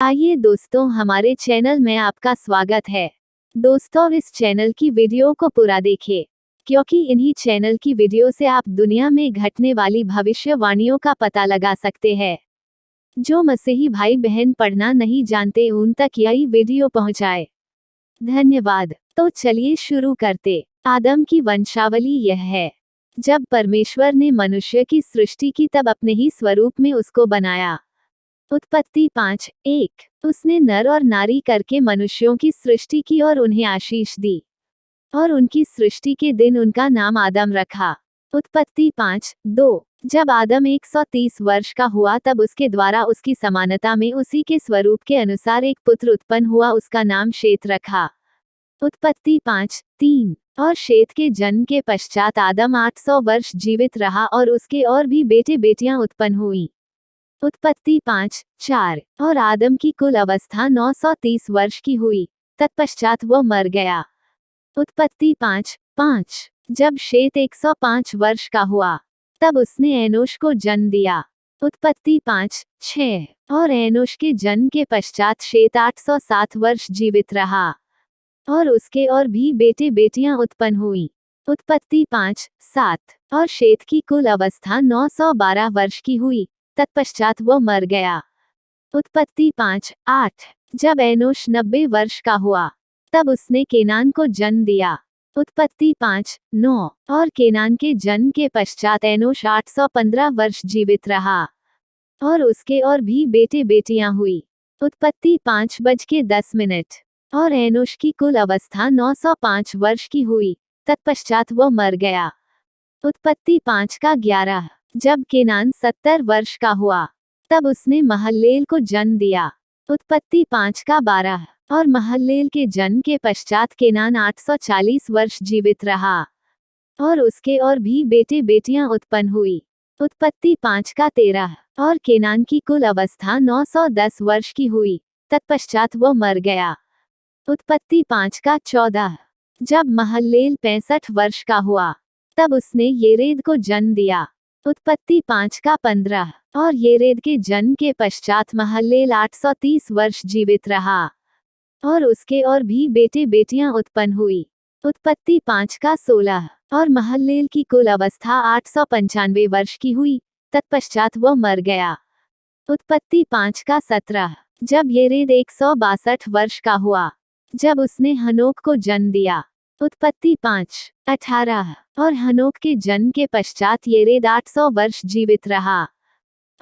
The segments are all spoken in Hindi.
आइए दोस्तों, हमारे चैनल में आपका स्वागत है। दोस्तों, इस चैनल की वीडियो को पूरा देखिए, क्योंकि इन्हीं चैनल की वीडियो से आप दुनिया में घटने वाली भविष्यवाणियों का पता लगा सकते हैं। जो मसीही भाई बहन पढ़ना नहीं जानते, उन तक यही वीडियो पहुंचाए। धन्यवाद। तो चलिए शुरू करते। आदम की वंशावली यह है। जब परमेश्वर ने मनुष्य की सृष्टि की, तब अपने ही स्वरूप में उसको बनाया। उत्पत्ति 5:1। उसने नर और नारी करके मनुष्यों की सृष्टि की और उन्हें आशीष दी, और उनकी सृष्टि के दिन उनका नाम आदम रखा। उत्पत्ति 5:2। जब आदम 130 वर्ष का हुआ, तब उसके द्वारा उसकी समानता में उसी के स्वरूप के अनुसार एक पुत्र उत्पन्न हुआ, उसका नाम शेत रखा। उत्पत्ति 5:3। और शेत के जन्म के पश्चात आदम 800 वर्ष जीवित रहा, और उसके और भी बेटे बेटियां उत्पन्न हुई। उत्पत्ति 5:4। और आदम की कुल अवस्था 930 वर्ष की हुई, तत्पश्चात वो मर गया। उत्पत्ति 5:5। जब शेत 105 वर्ष का हुआ, तब उसने एनोश को जन्म दिया। उत्पत्ति 5:6। और एनोश के जन्म के पश्चात शेत 807 वर्ष जीवित रहा, और उसके और भी बेटे बेटियां उत्पन्न हुई। उत्पत्ति 5:7। और शेत की कुल अवस्था 912 वर्ष की हुई, तत्पश्चात वो मर गया। उत्पत्ति 5:8। जब एनोश 90 वर्ष का हुआ, तब उसने केनान को जन्म दिया। उत्पत्ति 5:9। और केनान के जन्म के पश्चात एनोश 815 वर्ष जीवित रहा, और उसके और भी बेटे बेटियां हुई। उत्पत्ति 5:10। और एनोश की कुल अवस्था 905 वर्ष की हुई, तत्पश्चात वो मर गया। उत्पत्ति 5:11। जब केनान 70 वर्ष का हुआ, तब उसने महल्लेल को जन्म दिया। उत्पत्ति 5:12। और महल्लेल के जन्म के पश्चात केनान 840 वर्ष जीवित रहा, और उसके और भी बेटे बेटियां उत्पन्न हुई। उत्पत्ति 5:13। और केनान की कुल अवस्था 910 वर्ष की हुई, तत्पश्चात वो मर गया। उत्पत्ति 5:14। जब महल्लेल 65 वर्ष का हुआ, तब उसने येरेद को जन्म दिया। उत्पत्ति 5:15। और येरेद के जन्म के पश्चात महल्लेल 830 वर्ष जीवित रहा, और उसके और भी बेटे बेटियां उत्पन्न हुई। उत्पत्ति 5:16। और महल्लेल की कुल अवस्था 895 वर्ष की हुई, तत्पश्चात वो मर गया। उत्पत्ति 5:17। जब येरेद 162 वर्ष का हुआ, जब उसने हनोक को जन्म दिया। उत्पत्ति 5:18। और हनोक के जन्म के पश्चात येरेद 800 वर्ष जीवित रहा,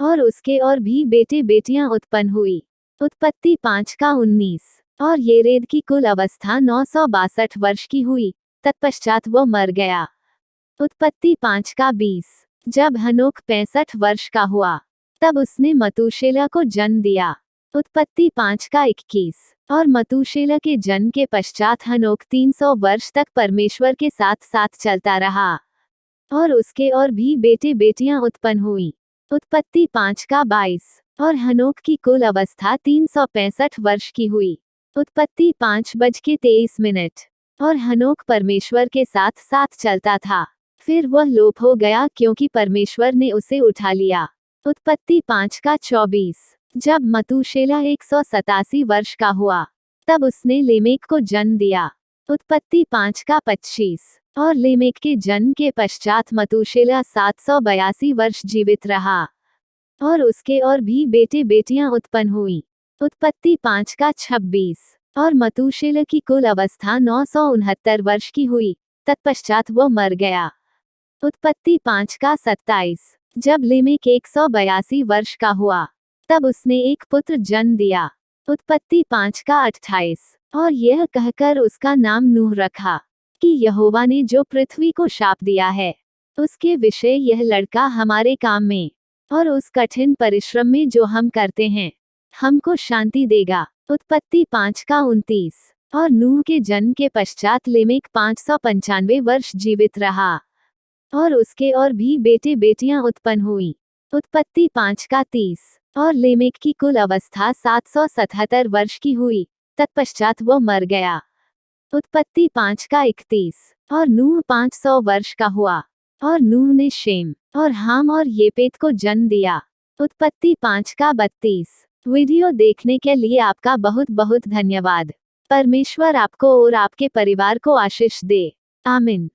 और उसके और भी बेटे बेटियां उत्पन्न हुई। उत्पत्ति 5:19। और येरेद की कुल अवस्था 962 वर्ष की हुई, तत्पश्चात वो मर गया। उत्पत्ति 5:20। जब हनोक 65 वर्ष का हुआ, तब उसने मतूशेलह को जन्म दिया। उत्पत्ति 5:21। और मतूशेलह के जन्म के पश्चात हनोक 300 वर्ष तक परमेश्वर के साथ साथ चलता रहा, और उसके और भी बेटे बेटियां उत्पन्न हुई। उत्पत्ति 5:22। और हनोक की कुल अवस्था 365 वर्ष की हुई। उत्पत्ति 5:23। और हनोक परमेश्वर के साथ साथ चलता था, फिर वह लोप हो गया, क्योंकि परमेश्वर ने उसे उठा लिया। उत्पत्ति 5:24। जब मतूशेलह 187 वर्ष का हुआ, तब उसने लेमेक को जन्म दिया। उत्पत्ति 5:25। और लेमेक के जन्म के पश्चात मतूशेलह 782 वर्ष जीवित रहा, और उसके और भी बेटे बेटियां उत्पन्न हुई। उत्पत्ति 5:26। और मतूशेलह की कुल अवस्था 969 वर्ष की हुई, तत्पश्चात वो मर गया। उत्पत्ति 5:27। जब लेमेक 182 वर्ष का हुआ, तब उसने एक पुत्र जन्म दिया। उत्पत्ति 5:28। और यह कहकर उसका नाम नूह रखा, कि यहोवा ने जो पृथ्वी को शाप दिया है, उसके विषय यह लड़का हमारे काम में और उस कठिन परिश्रम में जो हम करते हैं, हमको शांति देगा। उत्पत्ति 5:29। और नूह के जन्म के पश्चात लेमेक 595 वर्ष जीवित रहा, और उसके और भी बेटे बेटियां उत्पन्न हुई। उत्पत्ति 5:30। और लेमेक की कुल अवस्था 777 वर्ष की हुई, तत्पश्चात वो मर गया। उत्पत्ति 5:31। और नूह 500 वर्ष का हुआ, और नूह ने शेम और हाम और येपेत को जन्म दिया। उत्पत्ति 5:32। वीडियो देखने के लिए आपका बहुत बहुत धन्यवाद। परमेश्वर आपको और आपके परिवार को आशीष दे। आमीन।